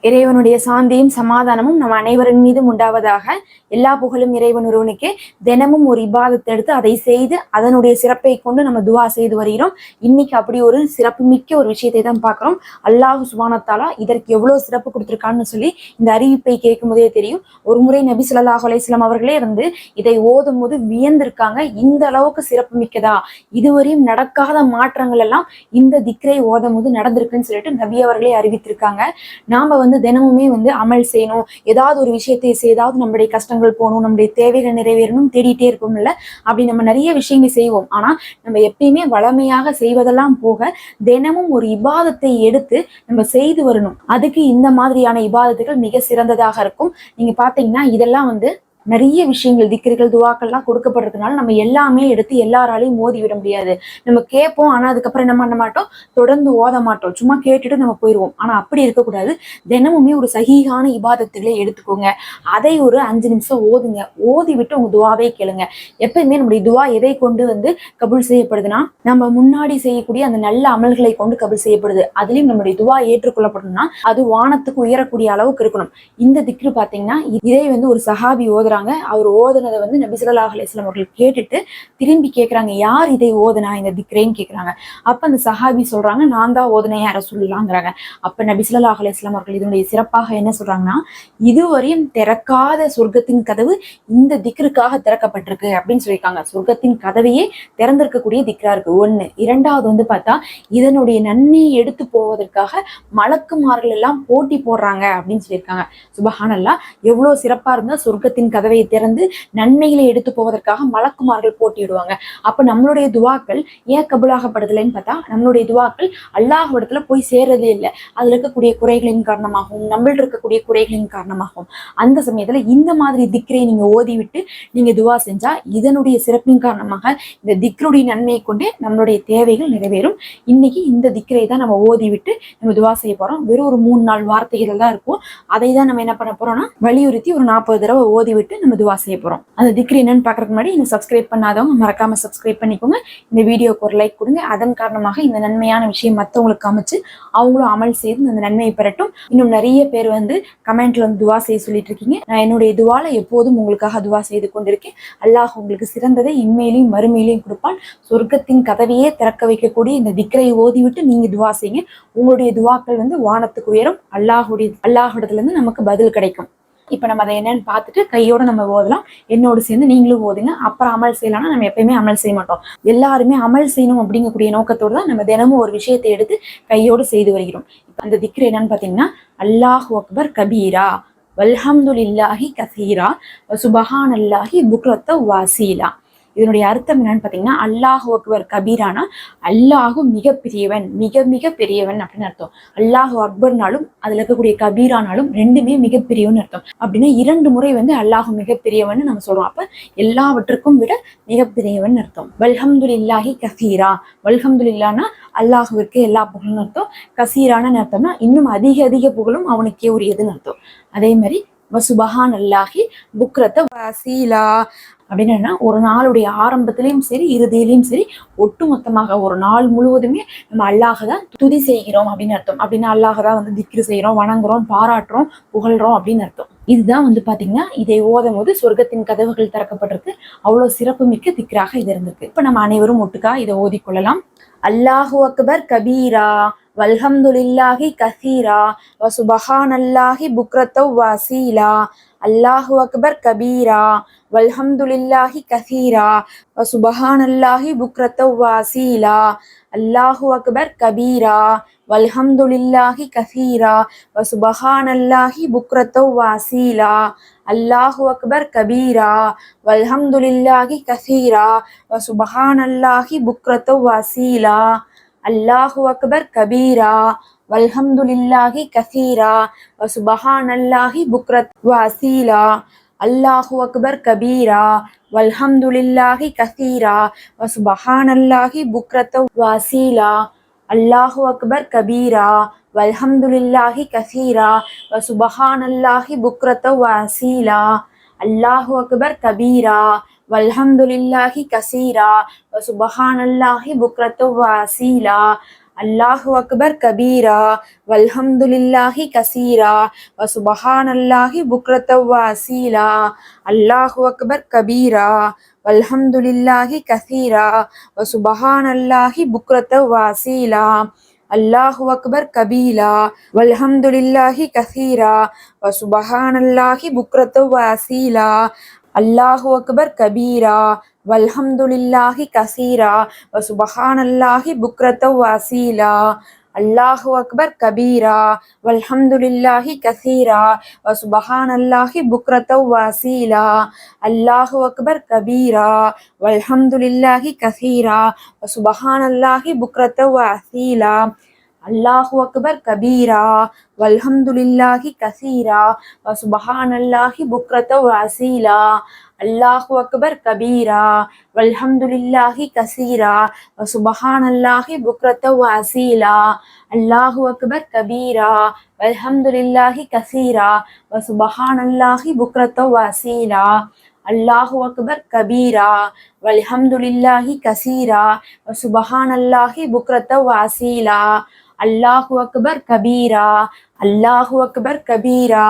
இறைவனுடைய சாந்தியும் சமாதானமும் நம் அனைவரின் மீதும் உண்டாவதாக. எல்லா புகழும் இறைவன் ஒருவனுக்கு. தினமும் ஒரு இபாதத்தை எடுத்து அதை செய்து அதனுடைய சிறப்பை கொண்டு நம்ம துவா செய்து வருகிறோம். இன்னைக்கு அப்படி ஒரு சிறப்பு மிக்க ஒரு விஷயத்தை தான் பார்க்கிறோம். அல்லாஹ் சுப்ஹானஹு வ தஆலா இதற்கு எவ்வளவு சிறப்பு கொடுத்திருக்கான்னு சொல்லி இந்த அறிவிப்பை கேட்கும் போதே தெரியும். ஒரு முறை நபி ஸல்லல்லாஹு அலைஹி வஸல்லம் அவர்களே இதை ஓதும் போது வியந்திருக்காங்க. இந்த அளவுக்கு சிறப்பு மிக்கதா, இதுவரையும் நடக்காத மாற்றங்கள் எல்லாம் இந்த திக்ரை ஓதும் போது நடந்திருக்குன்னு சொல்லிட்டு நபி அவர்களே அறிவித்திருக்காங்க. நாம தினமுமே அமல் செய்யணும், ஏதாவது ஒரு விஷயத்தை செய்தாவது நம்மளுடைய கஷ்டங்கள் போகணும், நம்முடைய தேவைகள் நிறைவேறணும் தேடிட்டே இருப்போம் இல்ல. அப்படி நம்ம நிறைய விஷயங்கள் செய்வோம். ஆனா நம்ம எப்பயுமே வளமையாக செய்வதெல்லாம் போக தினமும் ஒரு இபாதத்தை எடுத்து நம்ம செய்து வரணும். அதுக்கு இந்த மாதிரியான இபாதத்துகள் மிக சிறந்ததாக இருக்கும். நீங்க பாத்தீங்கன்னா இதெல்லாம் நிறைய விஷயங்கள் திக்ர்கள் துவாக்கள்லாம் கொடுக்கப்படுறதுனால நம்ம எல்லாமே எடுத்து எல்லாராலையும் ஓதி விட முடியாது. நம்ம கேட்போம், ஆனா அதுக்கப்புறம் என்ன பண்ண மாட்டோம், தொடர்ந்து ஓத மாட்டோம், சும்மா கேட்டுட்டு நம்ம போயிடுவோம். ஆனா அப்படி இருக்கக்கூடாது. தினமுமே ஒரு சஹீஹான இபாதத்துகளை எடுத்துக்கோங்க. அதை ஒரு 5 நிமிஷம் ஓதுங்க. ஓதி விட்டு உங்க துவாவே கேளுங்க. எப்பயுமே நம்முடைய துவா எதை கொண்டு கபூல் செய்யப்படுதுன்னா, நம்ம முன்னாடி செய்யக்கூடிய அந்த நல்ல அமல்களை கொண்டு கபூல் செய்யப்படுது. அதுலயும் நம்முடைய துவா ஏற்றுக்கொள்ளப்படணும்னா அது வானத்துக்கு உயரக்கூடிய அளவுக்கு இருக்கணும். இந்த திக்ரு பாத்தீங்கன்னா இதை ஒரு சஹாபி ஓதுறாங்க. அவர் ஓதுனதை நபி ஸல்லல்லாஹு அலைஹி வஸல்லம் அவர்கள் கேட்டுட்டு திரும்பி கேட்கிறாங்க, யார் இதை ஓதுனா இந்த திக்ரைன்னு கேட்கிறாங்க. அப்ப அந்த சஹாபி சொல்றாங்க, நான் தான் ஓதுனேன் யார சொல்லலாங்கிறாங்க. அப்ப நபி ஸல்லல்லாஹு அலைஹி வஸல்லம் அவர்கள் இதனுடைய சிறப்பாக என்ன சொல்றாங்கன்னா, இதுவரையும் திறக்காத சொர்க்கத்தின் கதவு இந்த திக்ருக்காக திறக்கப்பட்டிருக்கு அப்படின்னு சொல்லியிருக்காங்க. சொர்க்கத்தின் கதவையே திறந்திருக்கக்கூடிய திக்ரா இருக்கு. ஒண்ணு. இரண்டாவது பார்த்தா இதனுடைய நன்மையை எடுத்து போவதற்காக மலக்குமார்கள் எல்லாம் போட்டி போடுறாங்க அப்படின்னு சொல்லியிருக்காங்க. சுபஹானல்லாஹ், எவ்வளவு சிறப்பா இருந்தா சொர்க்கத்தின் கதவை திறந்து நன்மைகளை எடுத்து போவதற்காக மலக்குமார்கள் போட்டியிடுவாங்க. அப்ப நம்மளுடைய துவாக்கள் ஏன் கபூலாகப்படுதலைன்னு பார்த்தா, நம்மளுடைய துவாக்கள் அல்லாஹ் இடத்துல போய் சேர்றதே இல்லை. அதுல இருக்கக்கூடிய குறைகளின் காரணமாகவும் நம்மள்ட்ட இருக்கக்கூடிய குறைகளின் காரணமாகவும் அந்த சமயத்துல இந்த மாதிரி திக்ரை நீங்க ஓதி விட்டு நீங்க துவா செஞ்சா இதனுடைய சிறப்பின் காரணமாக இந்த திக்ருடைய நன்மையை கொண்டே நம்மளுடைய தேவைகள் நிறைவேறும். இன்னைக்கு இந்த திக்ரை தான் நம்ம ஓதி விட்டு நம்ம துவா செய்ய போறோம். வெறும் ஒரு 3-4 வார்த்தைகள் தான் இருக்கும். அதை தான் நம்ம என்ன பண்ண போறோம்னா வலியுறுத்தி ஒரு 40 தடவை ஓதி விட்டு நம்ம துவா செய்ய போறோம். அந்த திக்ரு என்னன்னு பாக்குறதுக்கு முன்னாடி இன்னும் சப்ஸ்கிரைப் பண்ணாதவங்க மறக்காம சப்ஸ்கிரைப் பண்ணிக்கோங்க. இந்த வீடியோக்கு ஒரு லைக் கொடுங்க. அதன் காரணமாக இந்த நன்மையான விஷயம் மற்றவங்களுக்கு அமைச்சு அவங்களும் அமல் செய்து அந்த நன்மையை பெறட்டும். இன்னும் நிறைய பேர் கமெண்ட்ல துவா செய்ய சொல்லிட்டு இருக்கீங்க. நான் என்னுடைய துவால எப்போதும் உங்களுக்காக துவா செய்து கொண்டிருக்கேன். அல்லாஹ் உங்களுக்கு சிறந்ததை இன்மையிலையும் மறுமையிலையும் கொடுப்பான். சொர்க்கத்தின் கதவையே திறக்க வைக்கக்கூடிய இந்த திக்ரை ஓதி விட்டு நீங்க துவா செய்யுங்க. உங்களுடைய துவாக்கள் வானத்துக்கு உயரும். அல்லாஹ்விடத்துல இருந்து நமக்கு பதில் கிடைக்கும். இப்ப நம்ம அதை என்னன்னு பார்த்துட்டு கையோட நம்ம ஓதலாம். என்னோடு சேர்ந்து நீங்களும் ஓதுங்க. அப்புறம் அமல் செய்யலாம்னா நம்ம எப்பயுமே அமல் செய்ய மாட்டோம். எல்லாருமே அமல் செய்யணும் அப்படிங்கக்கூடிய நோக்கத்தோடு தான் நம்ம தினமும் ஒரு விஷயத்தை எடுத்து கையோடு செய்து வருகிறோம். அந்த திக்ரு என்னன்னு பாத்தீங்கன்னா, அல்லாஹு அக்பர் கபீரா வல்ஹம்துலில்லாஹி கசீரா சுபஹானல்லாஹி புக்ரத்த வாசீலா. இதனுடைய அர்த்தம் என்னன்னு பாத்தீங்கன்னா, அல்லாஹு அக்பர் கபீரானா அல்லாஹு மிக பெரியவன், மிக மிக பெரியவன் அப்படின்னு அர்த்தம். அல்லாஹு அக்பர்னாலும் அதுல இருக்கக்கூடிய கபீரானாலும் ரெண்டுமே மிகப்பெரியவன் அர்த்தம். அப்படின்னா 2 முறை அல்லாஹு மிகப்பெரியவன் நம்ம சொல்றோம். அப்ப எல்லாவற்றுக்கும் விட மிகப்பெரியவன் அர்த்தம். வல்ஹம்துலில்லாஹி கசீரா, வல்ஹம்துலில்லாஹ்னா அல்லாஹுவிற்கு எல்லா புகழும் அர்த்தம். கசீரான அர்த்தம்னா இன்னும் அதிக அதிக புகழும் அவனுக்கே உரியதுன்னு அர்த்தம். அதே மாதிரி வசுபஹானல்லாஹி புக்ரத்த வாசீலா அப்படின்னா ஒரு நாளுடைய ஆரம்பத்திலையும் சரி இறுதியிலையும் சரி ஒட்டுமொத்தமாக ஒரு நாள் முழுவதுமே நம்ம அல்லாஹதான் துதி செய்கிறோம் அப்படின்னு அர்த்தம். அப்படின்னா அல்லாஹதான் திக்ரு செய்யறோம், வணங்குறோம், பாராட்டுறோம், புகழ்றோம் அப்படின்னு அர்த்தம். இதுதான் பாத்தீங்கன்னா இதை ஓதும் போது சொர்க்கத்தின் கதவுகள் திறக்கப்பட்டிருக்கு. அவ்வளவு சிறப்பு மிக்க திக்ராக இது இருந்திருக்கு. இப்ப நம்ம அனைவரும் ஒட்டுக்கா இதை ஓதிக்கொள்ளலாம். அல்லாஹு அக்பர் கபீரா வல்ஹம்துலில்லாஹி கசீரா வசுபஹானல்லாஹி புக்ரத்த வாசீலா. அல்லாஹு அக்பர் கபீரா வல்ஹம்துலில்லாஹி கசீரா வசுபஹானல்லாஹி புக்ரத்த வாசீலா. அல்லாஹு அக்பர் கபீரா வல்ஹம்துலில்லாஹி கசீரா வசுபஹானல்லாஹி புக்ரத்த வாசீலா. அல்லாஹு அக்பர் கபீரா வல்ஹம்துலில்லாஹி கசீரா வசுபஹானல்லாஹி புக்ரத்த வாசீலா. அல்லாஹு அக்பர் கபீரா வல்ஹம்துலில்லாஹி கசீரா வசுபஹானல்லாஹி புக்ரத் வாசீலா. அல்லாஹு அக்பர் கபீரா வல்ஹம்துலில்லாஹி கசீரா வசுபஹானல்லாஹி புக்ரத் வாசீலா. அல்லாஹு அக்பர் கபீரா வல்ஹம்துலில்லாஹி கசீரா வசுபஹானல்லாஹி புக்ரத் வாசீலா. அல்லாஹு அக்பர் கபீரா வல்ஹம்துலில்லாஹி கசீரா வசுபஹானல்லாஹி புக்ரத் வாசீலா. அல்லாஹு அக்பர் கபீரா வல்ஹம்துலில்லாஹி கசீரா வசுபஹானல்லாஹி புக்ரத்தவ் வஅசீலா. அல்லாஹு அக்பர் கபீரா வல்ஹம்துலில்லாஹி கசீரா வசுபஹானல்லாஹி புக்ரத்தவ் வஅசீலா. அல்லாஹு அக்பர் கபீரா வல்ஹம்துலில்லாஹி கசீரா வசுபஹானல்லாஹி புக்ரத்தவ் வஅசீலா. அல்லாஹு அக்பர் கபீரா வல்ஹம்துலில்லாஹி கசீரா வசுபஹானல்லாஹி புக்ரத்தவ் வஅசீலா. அல்லாஹு அக்பர் கபீரா வல்ஹம்துலில்லாஹி கசீரா வசுபஹானல்லாஹி புக்ரத்தவ் வஅசீலா. அல்லாஹு அக்பர் கபீரா வல்ஹம்துலில்லாஹி கசீரா வசுபஹானல்லாஹி புக்ரத்தவ் வஅசீலா. அல்லாஹு அக்பர் கபீரா வல்ஹம்துலில்லாஹி கசீரா வசுபஹானல்லாஹி புக்ரத்தவ் வஅசீலா. அல்லாஹு அக்பர் கபீரா வல்ஹம்துலில்லாஹி கசீரா வசுபஹானல்லாஹி புக்ரத்தவ் வஅசீலா. அல்லாஹு அக்பர் கபீரா வல்ஹம்துலில்லாஹி கசீரா வசுபஹானல்லாஹி புக்ரத்தவ் வஅசீலா. அல்லாஹு அக்பர் கபீரா வல்ஹம்துலில்லாஹி கசீரா வசுபஹானல்லாஹி புக்ரத்தவ் வஅசீலா. அல்லாஹு அக்பர் கபீரா அல்லாஹு அக்பர் கபீரா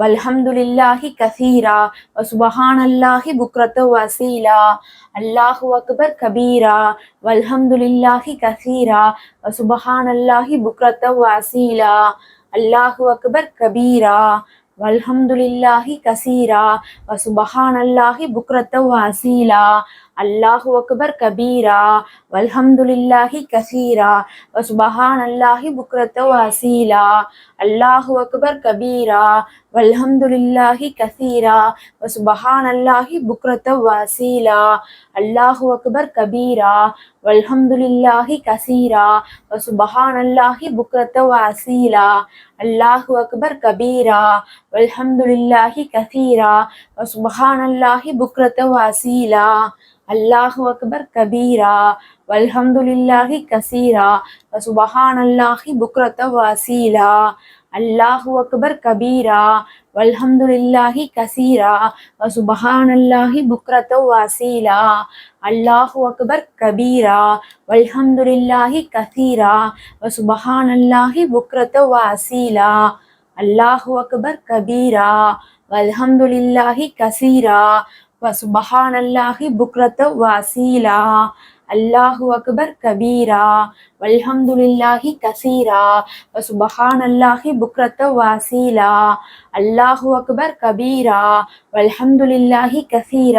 வல்ஹம்துலில்லாஹி கசீரா வசுபஹானல்லாஹி புக்ரத்தவ் வஅசீலா. அல்லாஹு அக்பர் கபீரா வல்ஹம்துலில்லாஹி கசீரா வசுபஹானல்லாஹி புக்ரத்தவ் வஅசீலா. அல்லாஹு அக்பர் கபீரா வல்ஹம்துலில்லாஹி கசீரா வசுபஹானல்லாஹி புக்ரத்தவ் வஅசீலா. அல்லாஹு அக்பர் கபீரா வல்ஹம்துலில்லாஹி கசீரா வசுபஹானல்லாஹி புக்ரத்தவ் வஅசீலா. அல்லாஹு அக்பர் கபீரா வல்ஹம்துலில்லாஹி கசீரா வசுபஹானல்லாஹி புக்ரத்தவ் வஅசீலா. அல்லாஹு அக்பர் கபீரா வல்ஹம்துலில்லாஹி கசீரா வசுபஹானல்லாஹி புக்ரத்தவ் வஅசீலா. அல்லாஹு அக்பர் கபீரா வல்ஹம்துலில்லாஹி கசீரா வசுபஹானல்லாஹி புக்ரத்தவ் வஅசீலா. அல்லாஹு அக்பர் கபீரா வல்ஹம்துலில்லாஹி கசீரா வசுபஹானல்லாஹி புக்ரத்தவ் வஅசீலா. அல்லாஹு அக்பர் கபீரா வல்ஹம்துலில்லாஹி கசீரா வசுபஹானல்லாஹி புக்ரத்தவ் வஅசீலா. அல்லாஹு அக்பர் கபீரா வல்ஹம்துலில்லாஹி கசீரா வசுபஹானல்லாஹி புக்ரத்தவ் வஅசீலா. அல்லாஹு அக்பர் கபீரா வல்ஹம்துலில்லாஹி கசீரா வசுபஹானல்லாஹி புக்ரத்தவ் வஅசீலா. அல்லாஹு அக்பர் கபீரா வல்ஹம்துலில்லாஹி கசீரா வசுபஹானல்லாஹி புக்ரத்தவ் வஅசீலா. அல்லாஹு அக்பர் கபீரா வல்ஹம்துலில்லாஹி கசீரா வசுபஹானல்லாஹி புக்ரத்தவ் வஅசீலா. அல்லாஹு அக்பர் கபீரா வல்ஹம்துலில்லாஹி கசீரா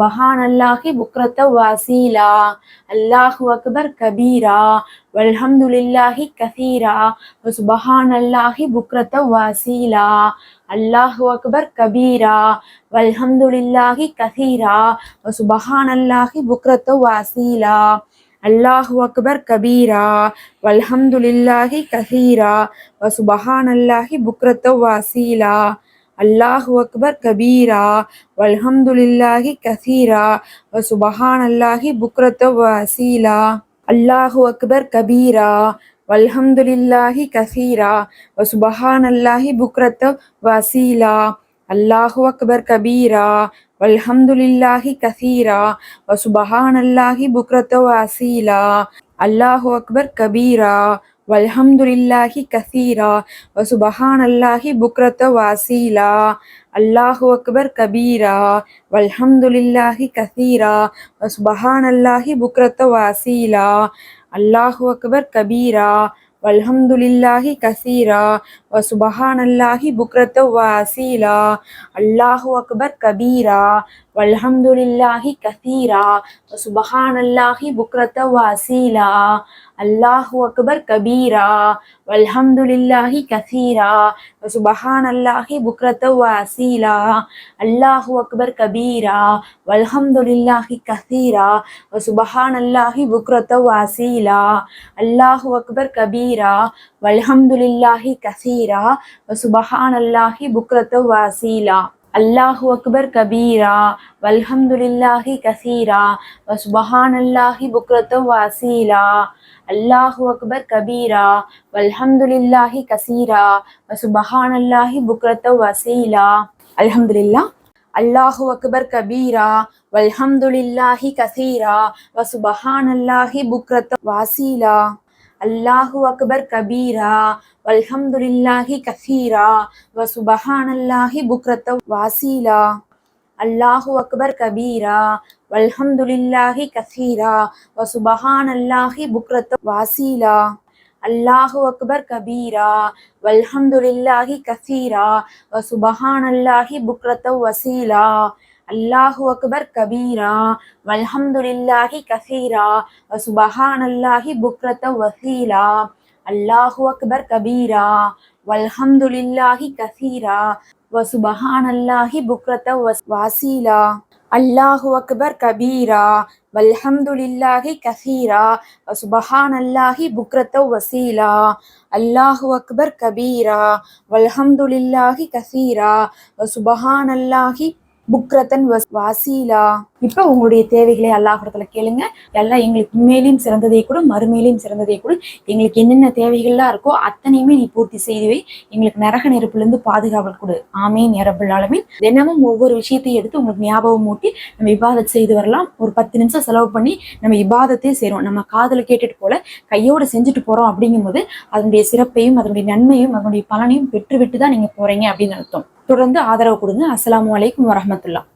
வசுபஹானல்லாஹி புக்ரத்தவ் வஅசீலா. அல்லாஹு அக்பர் கபீரா வல்ஹம்துலில்லாஹி கசீரா வசுபஹானல்லாஹி புக்ரத்தவ் வஅசீலா. அல்லாஹு அக்பர் கபீரா வல்ஹம்துலில்லாஹி கசீரா வசுபஹானல்லாஹி புக்ரத்தவ் வஅசீலா. அல்லாஹு அக்பர் கபீரா வல்ஹம்துலில்லாஹி கசீரா வசுபஹானல்லாஹி புக்ரத்தவ் வஅசீலா. அல்லாஹு அக்பர் கபீரா வல்ஹம்துலில்லாஹி கசீரா வசுபஹானல்லாஹி புக்ரத்தவ் வஅசீலா. அல்லாஹு அக்பர் கபீரா வல்ஹம்துலில்லாஹி கசீரா வசுபஹானல்லாஹி புக்ரத்தவ் வஅசீலா. அல்லாஹு அக்பர் கபீரா வல்ஹம்துலில்லாஹி கசீரா வசுபஹானல்லாஹி புக்ரத்தவ் வஅசீலா. அல்லாஹு அக்பர் கபீரா வல்ஹம்துலில்லாஹி கசீரா வசுபஹானல்லாஹி புக்ரத்தவ் வஅசீலா. அல்லாஹு அக்பர் கபீரா வல்ஹம்துலில்லாஹி கசீரா வசுபஹானல்லாஹி புக்ரத்தவ் வஅசீலா. அல்லாஹு அக்பர் கபீரா வல்ஹம்துலில்லாஹி கசீரா வசுபஹானல்லாஹி புக்ரத்தவ் வஅசீலா. அல்லாஹு அக்பர் கபீரா வல்ஹம்துலில்லாஹி கசீரா வசுபஹானல்லாஹி புக்ரத்தவ் வஅசீலா. அல்லாஹு அக்பர் கபீரா வல்ஹம்துலில்லாஹி கசீரா வசுபஹானல்லாஹி புக்ரத்தவ் வஅசீலா. அல்லாஹு அக்பர் கபீரா வல்ஹம்துலில்லாஹி கசீரா வசுபஹானல்லாஹி புக்ரத்தவ் வஅசீலா. அல்லாஹு அக்பர் கபீரா வல்ஹம்துலில்லாஹி கசீரா வசுபஹானல்லாஹி புக்ரத்தவ் வஅசீலா. அல்லாஹு அக்பர் கபீரா வல்ஹம்துலில்லாஹி கசீரா வசுபஹானல்லாஹி புக்ரத்தவ் வஅசீலா. அல்ஹம்துலில்லாஹ். அல்லாஹு அக்பர் கபீரா வல்ஹம்துலில்லாஹி கசீரா வசுபஹானல்லாஹி புக்ரத்தவ் வஅசீலா. அல்லாஹு அக்பர் கபீரா வல்ஹம்துலில்லாஹி கசீரா வசுபஹானல்லாஹி புக்ரத்த வாசீலா. அல்லாஹு அக்பர் கபீரா வல்ஹம்துலில்லாஹி கசீரா வசுபஹானல்லாஹி புக்ரத்த வாசீலா. அல்லாஹு அக்பர் கபீரா வல்ஹம்துலில்லாஹி கசீரா வசுபஹானல்லாஹி புக்ரத்த வசீலா. அல்லாஹு அக்பர் கபீரா வல்ஹம்துலில்லாஹி கசீரா வசுபஹானல்லாஹி புக்ரத்த வசீலா. அல்லாஹு அக்பர் கபீரா வல்ஹம்துலில்லாஹி கசீரா வசுபஹானல்லாஹி புக்ரத்த வாசீலா. அல்லாஹு அக்பர் கபீரா வல்ஹம்துலில்லாஹி கசீரா வசுபஹானல்லாஹி புக்ரத்த வசீலா. அல்லாஹு அக்பர் கபீரா வல்ஹம்துலில்லாஹி கசீரா வசுபஹானல்லாஹி புக்ரத்தன் வாசீலா. இப்ப உங்களுடைய தேவைகளை அல்லாஹ்விடத்துல கேளுங்க. எல்லாம் எங்களுக்கு உண்மையிலையும் சிறந்ததை கூட மறுமையிலையும் சிறந்ததை கூட எங்களுக்கு என்னென்ன தேவைகள்லாம் இருக்கோ அத்தனையுமே நீ பூர்த்தி செய்துவை. எங்களுக்கு நரக நெருப்புல இருந்து பாதுகாவல் கொடு. ஆமீன் யா ரப்பல் ஆலமீன். தினமும் ஒவ்வொரு விஷயத்தையும் எடுத்து உங்களுக்கு ஞாபகம் ஊட்டி நம்ம இபாதத் செய்து வரலாம். ஒரு 10 நிமிஷம் செலவு பண்ணி நம்ம இபாதத்தையும் செய்றோம். நம்ம காதுல கேட்டுட்டு போல கையோட செஞ்சுட்டு போறோம். அப்படிங்கும்போது அதனுடைய சிறப்பையும் அதனுடைய நன்மையும் அதனுடைய பலனையும் பெற்றுவிட்டு தான் நீங்க போறீங்க அப்படின்னு அர்த்தம். தொடர்ந்து ஆதரவு கொடுங்க. அஸ்ஸலாமு அலைக்கும் வரஹ்மத்துல்லாஹ்.